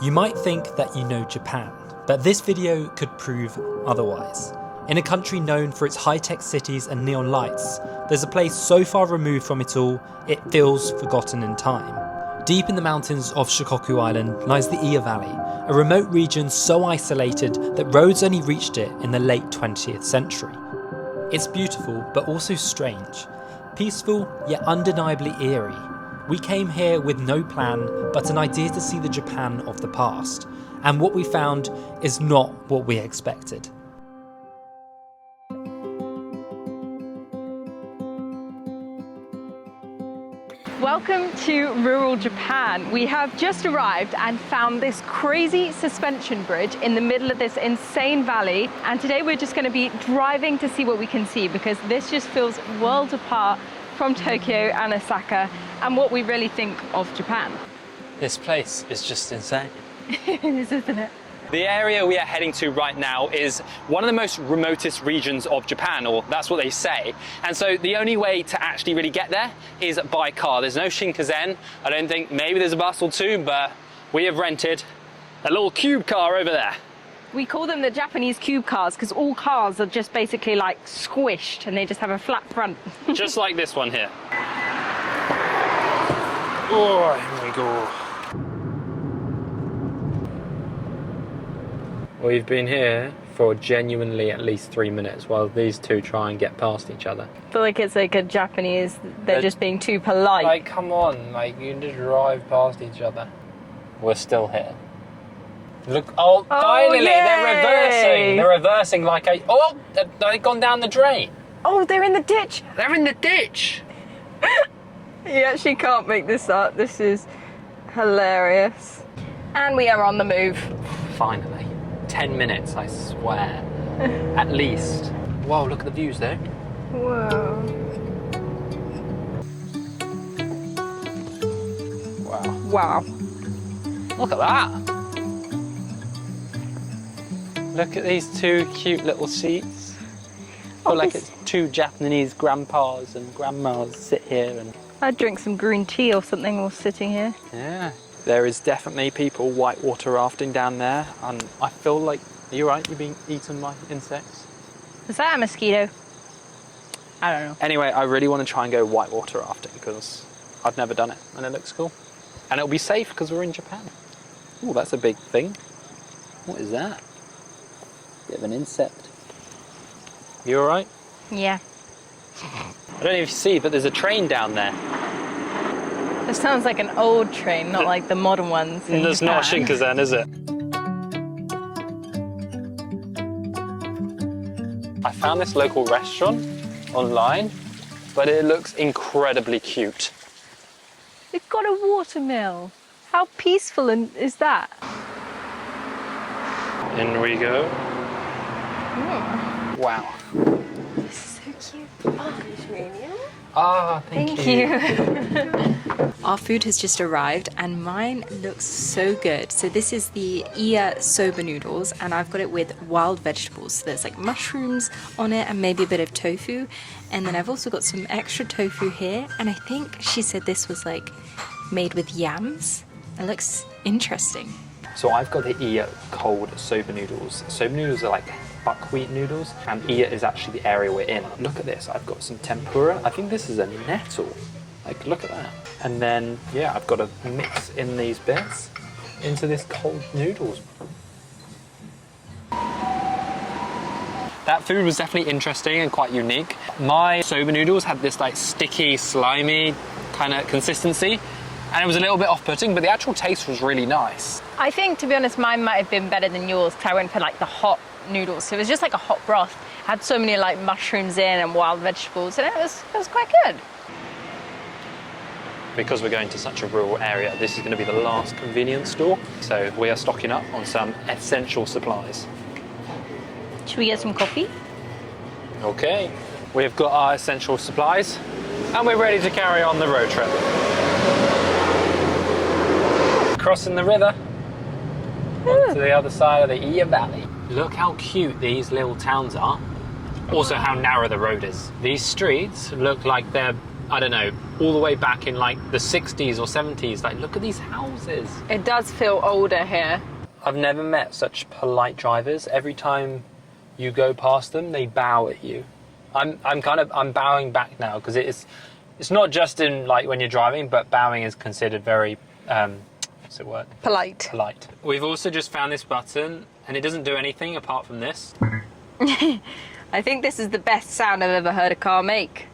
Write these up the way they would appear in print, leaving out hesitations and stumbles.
You might think that you know Japan, but this video could prove otherwise. In a country known for its high-tech cities and neon lights, there's a place so far removed from it all, it feels forgotten in time. Deep in the mountains of Shikoku Island lies the Iya Valley, a remote region so isolated that roads only reached it in the late 20th century. It's beautiful, but also strange. Peaceful, yet undeniably eerie. We came here with no plan, but an idea to see the Japan of the past. And what we found is not what we expected. Welcome to rural Japan. We have just arrived and found this crazy suspension bridge in the middle of this insane valley. And today we're just going to be driving to see what we can see, because this just feels worlds apart from Tokyo and Osaka and what we really think of Japan. This place is just insane. It is, isn't it? The area we are heading to right now is one of the most remotest regions of Japan, or that's what they say. And so the only way to actually really get there is by car. There's no Shinkansen, I don't think. Maybe there's a bus or two, but we have rented a little cube car over there. We call them the Japanese cube cars because all cars are just basically like squished and they just have a flat front. Just like this one here. Oh, here we go. We've been here for genuinely at least 3 minutes while these two try and get past each other. I feel like it's like a Japanese, they're just being too polite. Like, come on, like, you just drive past each other. We're still here. Look, oh, finally, yay! they're reversing. They're reversing like a, oh, they've gone down the drain. Oh, they're in the ditch. They're in the ditch. You actually can't make this up. This is hilarious. And we are on the move. Finally. 10 minutes, I swear. At least. Whoa, look at the views there. Whoa. Wow. Wow. Look at that. Look at these two cute little seats. I feel like it's two Japanese grandpas and grandmas sit here and... I'd drink some green tea or something while sitting here. Yeah. There is definitely people whitewater rafting down there, and I feel like, are you right? You're being eaten by insects? Is that a mosquito? I don't know. Anyway, I really want to try and go whitewater rafting because I've never done it and it looks cool. And it'll be safe because we're in Japan. Oh, that's a big thing. What is that? Bit of an insect. You all right? Yeah. I don't know if you see, but there's a train down there. This sounds like an old train, not like the modern ones. There's not a Shinkansen, is it? I found this local restaurant online, but it looks incredibly cute. We've got a watermill. How peaceful is that? In we go. Oh. Wow. This is so cute. Ah, thank you. Our food has just arrived and mine looks so good. So this is the Iya soba noodles and I've got it with wild vegetables. So there's like mushrooms on it and maybe a bit of tofu. And then I've also got some extra tofu here. And I think she said this was like made with yams. It looks interesting. So I've got the Iya cold soba noodles. Soba noodles are like buckwheat noodles, and Iya is actually the area we're in. Look at this, I've got some tempura. I think this is a nettle. Like, look at that. And then, yeah, I've got to mix in these bits into this cold noodles. That food was definitely interesting and quite unique. My soba noodles had this like sticky, slimy kind of consistency, and it was a little bit off-putting, but the actual taste was really nice. I think, to be honest, mine might have been better than yours because I went for like the hot noodles. So it was just like a hot broth. Had so many like mushrooms in and wild vegetables, and it was quite good. Because we're going to such a rural area, this is going to be the last convenience store. So we are stocking up on some essential supplies. Should we get some coffee? Okay, we've got our essential supplies and we're ready to carry on the road trip. Crossing the river onto the other side of the Iya Valley. Look how cute these little towns are. Also how narrow the road is. These streets look like they're I don't know, all the way back in like the 60s or 70s. Like, look at these houses. It does feel older here. I've never met such polite drivers. Every time you go past them, they bow at you. I'm bowing back now because it's not just in like when you're driving, but bowing is considered very what's the word? Polite. Polite. We've also just found this button, and it doesn't do anything apart from this. I think this is the best sound I've ever heard a car make.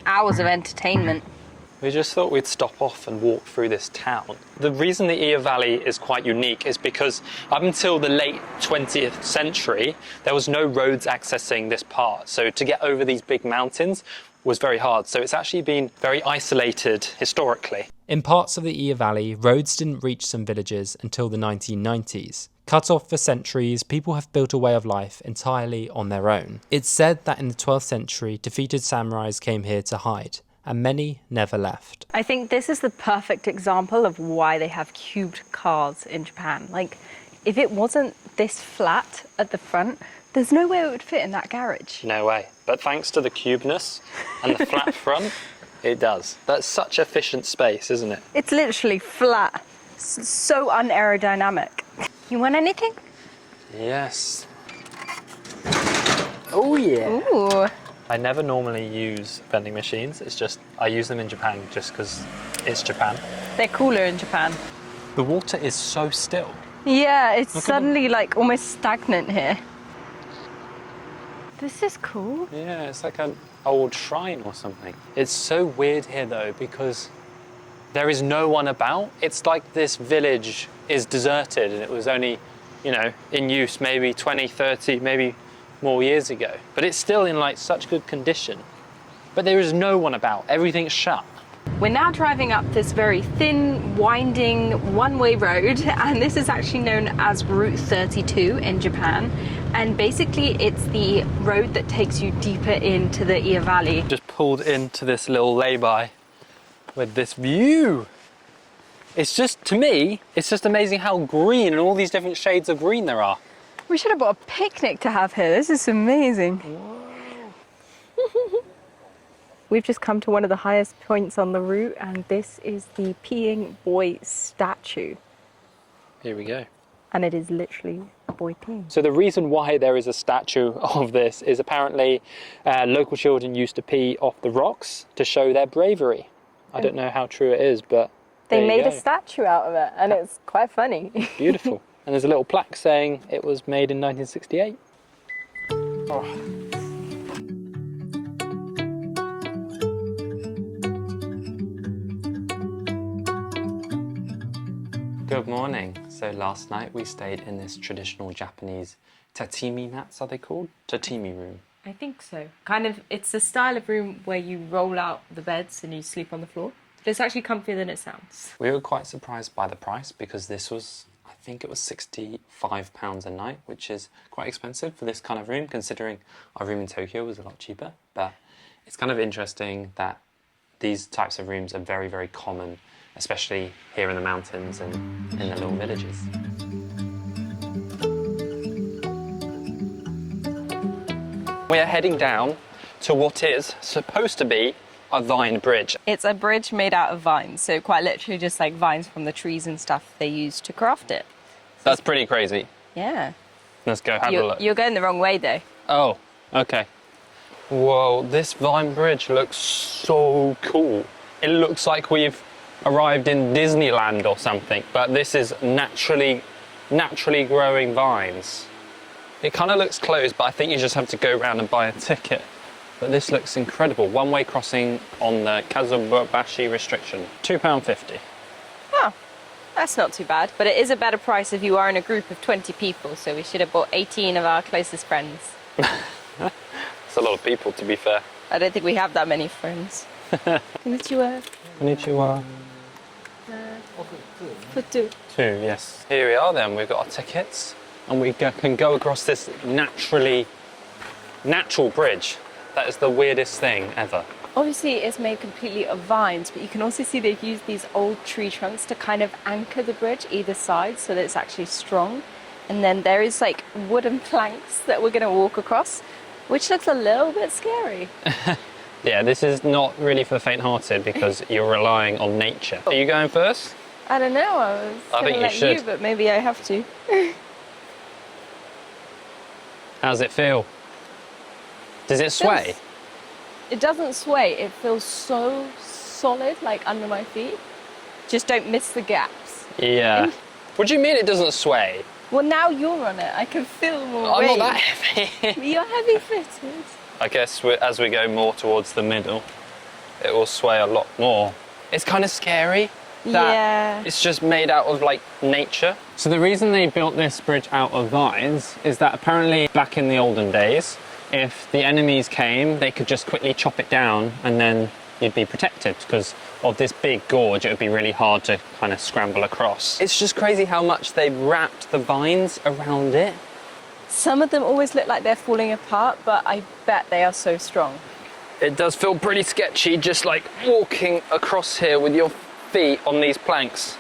Hours of entertainment. We just thought we'd stop off and walk through this town. The reason the Iya Valley is quite unique is because up until the late 20th century, there was no roads accessing this part. So to get over these big mountains was very hard. So it's actually been very isolated historically. In parts of the Iya Valley, roads didn't reach some villages until the 1990s. Cut off for centuries, people have built a way of life entirely on their own. It's said that in the 12th century, defeated samurais came here to hide, and many never left. I think this is the perfect example of why they have cubed cars in Japan. Like, if it wasn't this flat at the front, there's no way it would fit in that garage. No way. But thanks to the cubeness and the flat front, it does. That's such efficient space, isn't it? It's literally flat. So unaerodynamic. You want anything? Yes. Oh yeah. Ooh. I never normally use vending machines. It's just, I use them in Japan just because it's Japan. They're cooler in Japan. The water is so still. Yeah, it's suddenly like almost stagnant here. This is cool. Yeah, it's like an old shrine or something. It's so weird here though because there is no one about. It's like this village is deserted and it was only, you know, in use maybe 20, 30, maybe more years ago. But it's still in like such good condition. But there is no one about. Everything's shut. We're now driving up this very thin, winding, one-way road, and this is actually known as Route 32 in Japan. And basically it's the road that takes you deeper into the Iya Valley. Just pulled into this little lay-by with this view. It's just, to me, it's just amazing how green and all these different shades of green there are. We should have bought a picnic to have here. This is amazing. We've just come to one of the highest points on the route, and this is the peeing boy statue. Here we go. And it is literally a boy peeing. So the reason why there is a statue of this is apparently local children used to pee off the rocks to show their bravery. I don't know how true it is, but they made a statue out of it, and it's quite funny. Beautiful. And there's a little plaque saying it was made in 1968. Oh. Good morning. So last night we stayed in this traditional Japanese tatami mats, are they called? Tatami room. I think so. Kind of, it's the style of room where you roll out the beds and you sleep on the floor. But it's actually comfier than it sounds. We were quite surprised by the price because this was, I think it was £65 a night, which is quite expensive for this kind of room, considering our room in Tokyo was a lot cheaper. But it's kind of interesting that these types of rooms are very, very common, especially here in the mountains and in the little villages. We are heading down to what is supposed to be a vine bridge. It's a bridge made out of vines, so quite literally just like vines from the trees and stuff they use to craft it. That's pretty crazy. Yeah. Let's go have a look. You're going the wrong way though. Oh, okay. Whoa, this vine bridge looks so cool. It looks like we've arrived in Disneyland or something, but this is naturally growing vines. It kind of looks closed, but I think you just have to go around and buy a ticket. But this looks incredible. One-way crossing on the Kazubashi restriction, £2.50. Oh, that's not too bad. But it is a better price if you are in a group of 20 people, so we should have bought 18 of our closest friends. That's a lot of people, to be fair. I don't think we have that many friends. Konnichiwa. Konnichiwa. For two. Two, yes. Here we are then, we've got our tickets, and we can go across this natural bridge. That is the weirdest thing ever. Obviously it's made completely of vines, but you can also see they've used these old tree trunks to kind of anchor the bridge either side so that it's actually strong. And then there is like wooden planks that we're going to walk across, Which looks a little bit scary. Yeah, this is not really for the faint-hearted because you're relying on nature. Are you going first? I don't know, I think you let should. you, but maybe I have to. How's it feel? Does it sway? It doesn't sway, it feels so solid, like under my feet. Just don't miss the gaps. Yeah. What do you mean it doesn't sway? Well, now you're on it, I can feel more I'm weight. not that heavy. You're heavy-footed. I guess as we go more towards the middle, it will sway a lot more. It's kind of scary that Yeah. it's just made out of like nature. So the reason they built this bridge out of vines is that apparently back in the olden days, if the enemies came, they could just quickly chop it down and then you'd be protected because of this big gorge. It would be really hard to kind of scramble across. It's just crazy how much they've wrapped the vines around it. Some of them always look like they're falling apart, but I bet they are so strong. It does feel pretty sketchy just like walking across here with your feet on these planks.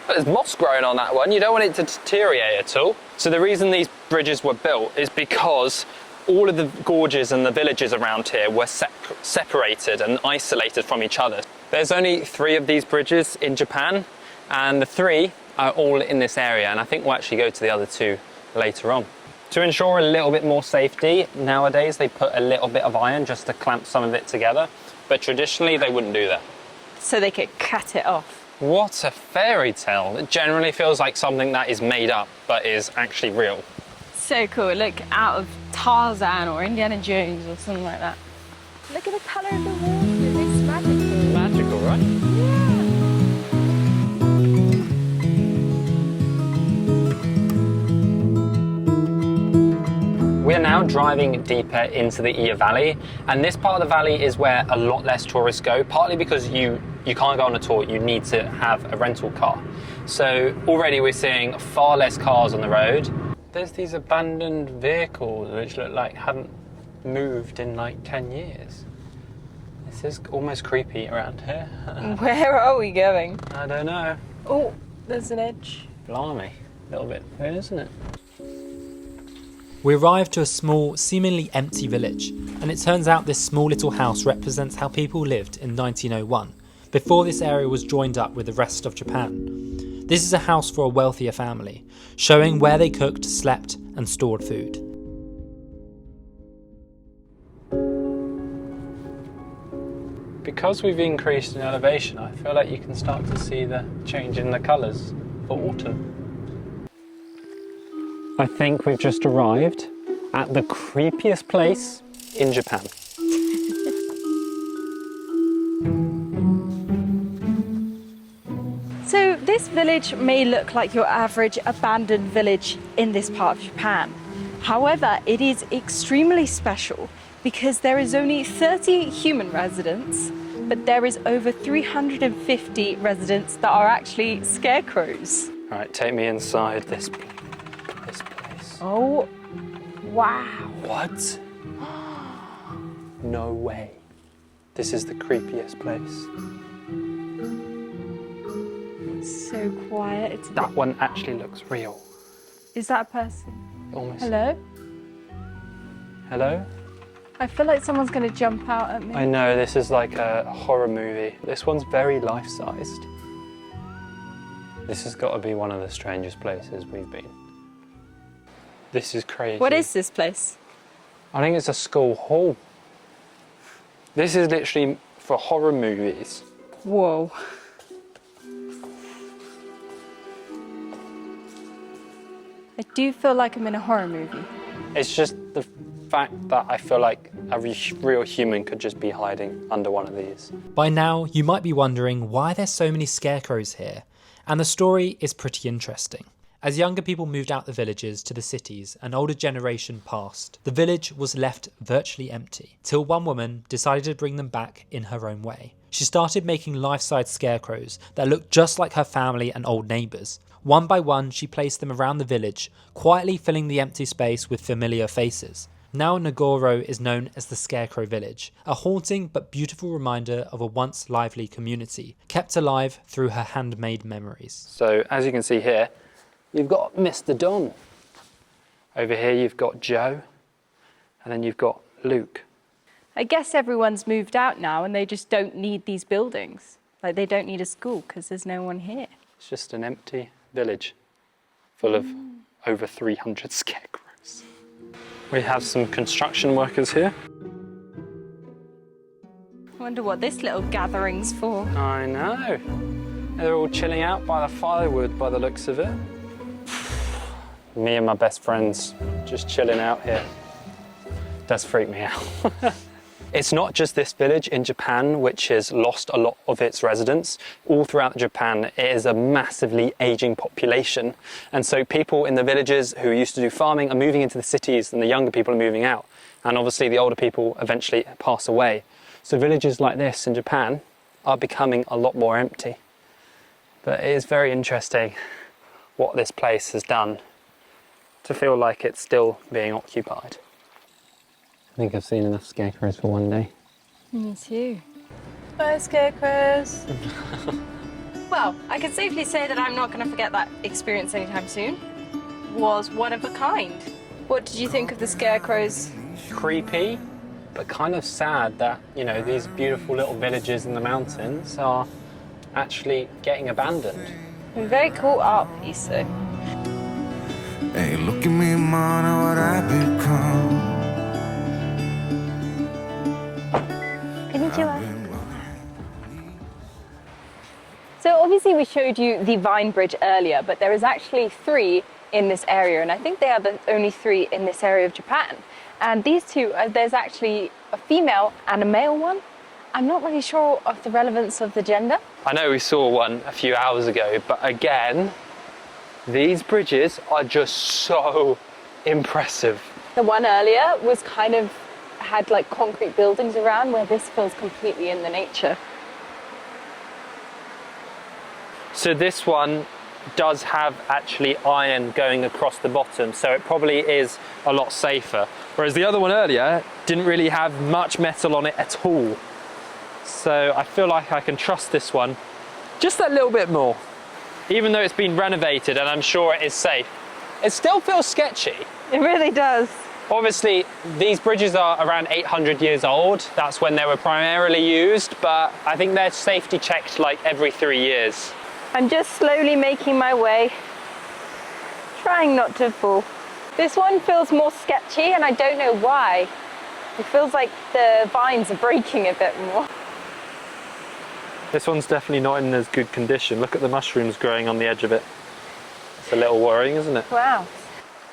There's moss growing on that one. You don't want it to deteriorate at all. So the reason these bridges were built is because all of the gorges and the villages around here were separated and isolated from each other. There's only 3 of these bridges in Japan, and the 3 are all in this area, and I think we'll actually go to the other 2 later on. To ensure a little bit more safety, nowadays they put a little bit of iron just to clamp some of it together, but traditionally they wouldn't do that. So they could cut it off. What a fairy tale. It generally feels like something that is made up, but is actually real. So cool, look out of Tarzan or Indiana Jones or something like that. Look at the colour of the water, it's magical. Magical, right? We are now driving deeper into the Iya Valley, and this part of the valley is where a lot less tourists go, partly because you can't go on a tour, you need to have a rental car. So already we're seeing far less cars on the road. There's these abandoned vehicles which look like haven't moved in like 10 years. This is almost creepy around here. Where are we going? I don't know. Oh, there's an edge. Blimey, a little bit weird, isn't it? We arrived to a small, seemingly empty village, and it turns out this small little house represents how people lived in 1901, before this area was joined up with the rest of Japan. This is a house for a wealthier family, showing where they cooked, slept, and stored food. Because we've increased in elevation, I feel like you can start to see the change in the colours for autumn. I think we've just arrived at the creepiest place in Japan. So this village may look like your average abandoned village in this part of Japan. However, it is extremely special because there is only 30 human residents, but there is over 350 residents that are actually scarecrows. All right, take me inside this place. Oh, wow. What? No way. This is the creepiest place. It's so quiet. It's That one actually looks real. Is that a person? Almost. Hello? Hello? I feel like someone's going to jump out at me. I know, this is like a horror movie. This one's very life-sized. This has got to be one of the strangest places we've been. This is crazy. What is this place? I think it's a school hall. This is literally for horror movies. Whoa. I do feel like I'm in a horror movie. It's just the fact that I feel like a real human could just be hiding under one of these. By now, you might be wondering why there's so many scarecrows here, and the story is pretty interesting. As younger people moved out the villages to the cities, an older generation passed. The village was left virtually empty, till one woman decided to bring them back in her own way. She started making life-size scarecrows that looked just like her family and old neighbours. One by one, she placed them around the village, quietly filling the empty space with familiar faces. Now Nagoro is known as the Scarecrow Village, a haunting but beautiful reminder of a once lively community, kept alive through her handmade memories. So as you can see here, you've got Mr. Don. Over here you've got Joe. And then you've got Luke. I guess everyone's moved out now and they just don't need these buildings. Like they don't need a school because there's no one here. It's just an empty village full of over 300 scarecrows. We have some construction workers here. I wonder what this little gathering's for. I know. They're all chilling out by the firewood by the looks of it. Me and my best friends just chilling out here. Does freak me out. It's not just this village in Japan which has lost a lot of its residents. All throughout Japan, it is a massively aging population. And so people in the villages who used to do farming are moving into the cities and the younger people are moving out. And obviously the older people eventually pass away. So villages like this in Japan are becoming a lot more empty. But it is very interesting what this place has done to feel like it's still being occupied. I think I've seen enough scarecrows for one day. Me too. Bye, scarecrows. Well, I can safely say that I'm not going to forget that experience anytime soon. Was one of a kind. What did you think of the scarecrows? Creepy, but kind of sad that, you know, these beautiful little villages in the mountains are actually getting abandoned. Very cool art piece, though. Hey, look at me, man, what I've become. So obviously we showed you the Vine Bridge earlier, but there is actually 3 in this area, and I think they are the only 3 in this area of Japan. And these 2, there's actually a female and a male one. I'm not really sure of the relevance of the gender. I know we saw one a few hours ago, but again, these bridges are just so impressive. The one earlier was kind of had like concrete buildings around, where this feels completely in the nature. So this one does have actually iron going across the bottom, so it probably is a lot safer. Whereas the other one earlier didn't really have much metal on it at all. So I feel like I can trust this one just a little bit more. Even though it's been renovated and I'm sure it is safe, it still feels sketchy. It really does. Obviously, these bridges are around 800 years old. That's when they were primarily used, but I think they're safety checked like every 3 years. I'm just slowly making my way, trying not to fall. This one feels more sketchy, and I don't know why. It feels like the vines are breaking a bit more. This one's definitely not in as good condition. Look at the mushrooms growing on the edge of it. It's a little worrying, isn't it? Wow.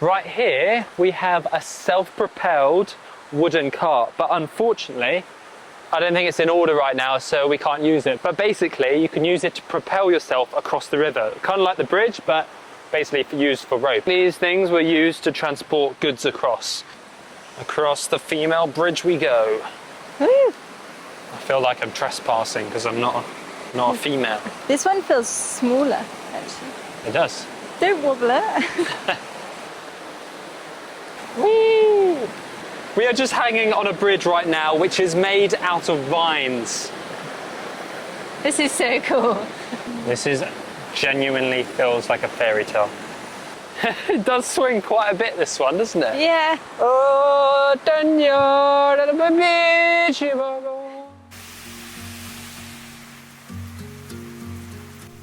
Right here, we have a self-propelled wooden cart, but unfortunately, I don't think it's in order right now, so we can't use it. But basically, you can use it to propel yourself across the river. Kind of like the bridge, but basically used for rope. These things were used to transport goods across. Across the female bridge we go. Woo. I feel like I'm trespassing because I'm not a female. This one feels smaller, actually. It does. Don't wobble it. Woo! We are just hanging on a bridge right now, which is made out of vines. This is so cool. This is genuinely feels like a fairy tale. It does swing quite a bit, this one, doesn't it? Yeah. Oh,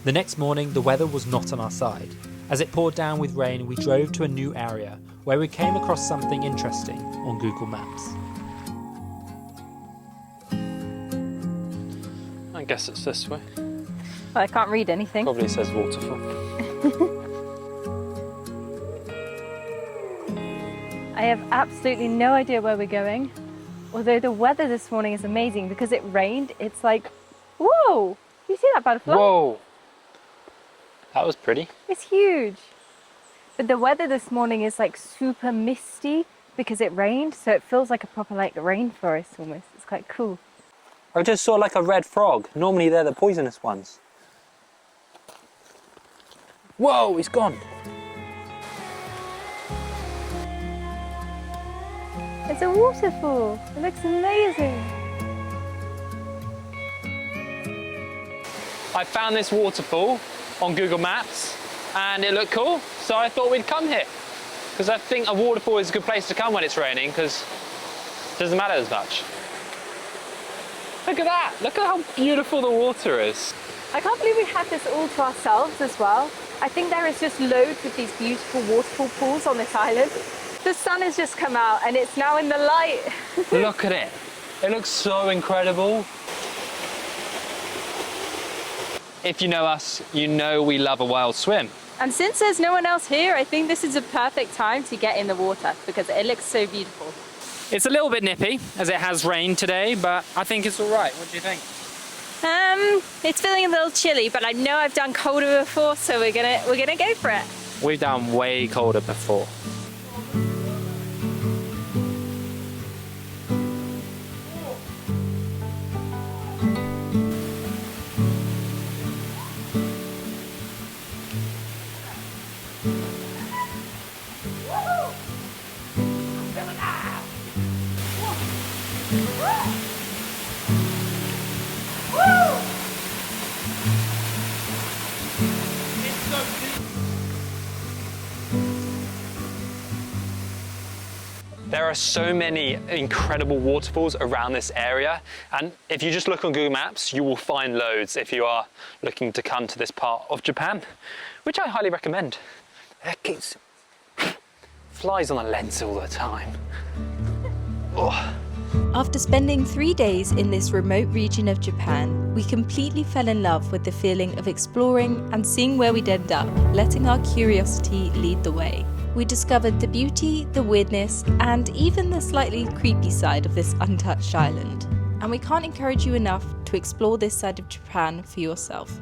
The next morning, the weather was not on our side. As it poured down with rain, we drove to a new area where we came across something interesting on Google Maps. I guess it's this way. Well, I can't read anything. Probably says waterfall. I have absolutely no idea where we're going. Although the weather this morning is amazing because it rained. It's like, whoa! Do you see that butterfly? Whoa! That was pretty. It's huge. But the weather this morning is like super misty because it rained, so it feels like a proper like rainforest almost. It's quite cool. I just saw like a red frog. Normally they're the poisonous ones. Whoa, he's gone. It's a waterfall. It looks amazing. I found this waterfall on Google Maps and it looked cool, so I thought we'd come here because I think a waterfall is a good place to come when it's raining because Doesn't matter as much. Look at that. Look at how beautiful the water is. I can't believe we had this all to ourselves as well. I think there is just loads of these beautiful waterfall pools on this island. The sun has just come out and it's now in the light. Look at it. It looks so incredible. If you know us, you know we love a wild swim. And since there's no one else here, I think this is a perfect time to get in the water because it looks so beautiful. It's a little bit nippy as it has rained today, but I think it's all right. What do you think? It's feeling a little chilly, but I know I've done colder before, so we're gonna go for it. We've done way colder before. There are so many incredible waterfalls around this area, and if you just look on Google Maps, you will find loads if you are looking to come to this part of Japan, which I highly recommend. It flies on the lens all the time. Oh. After spending 3 days in this remote region of Japan, we completely fell in love with the feeling of exploring and seeing where we'd end up, letting our curiosity lead the way. We discovered the beauty, the weirdness, and even the slightly creepy side of this untouched island. And we can't encourage you enough to explore this side of Japan for yourself.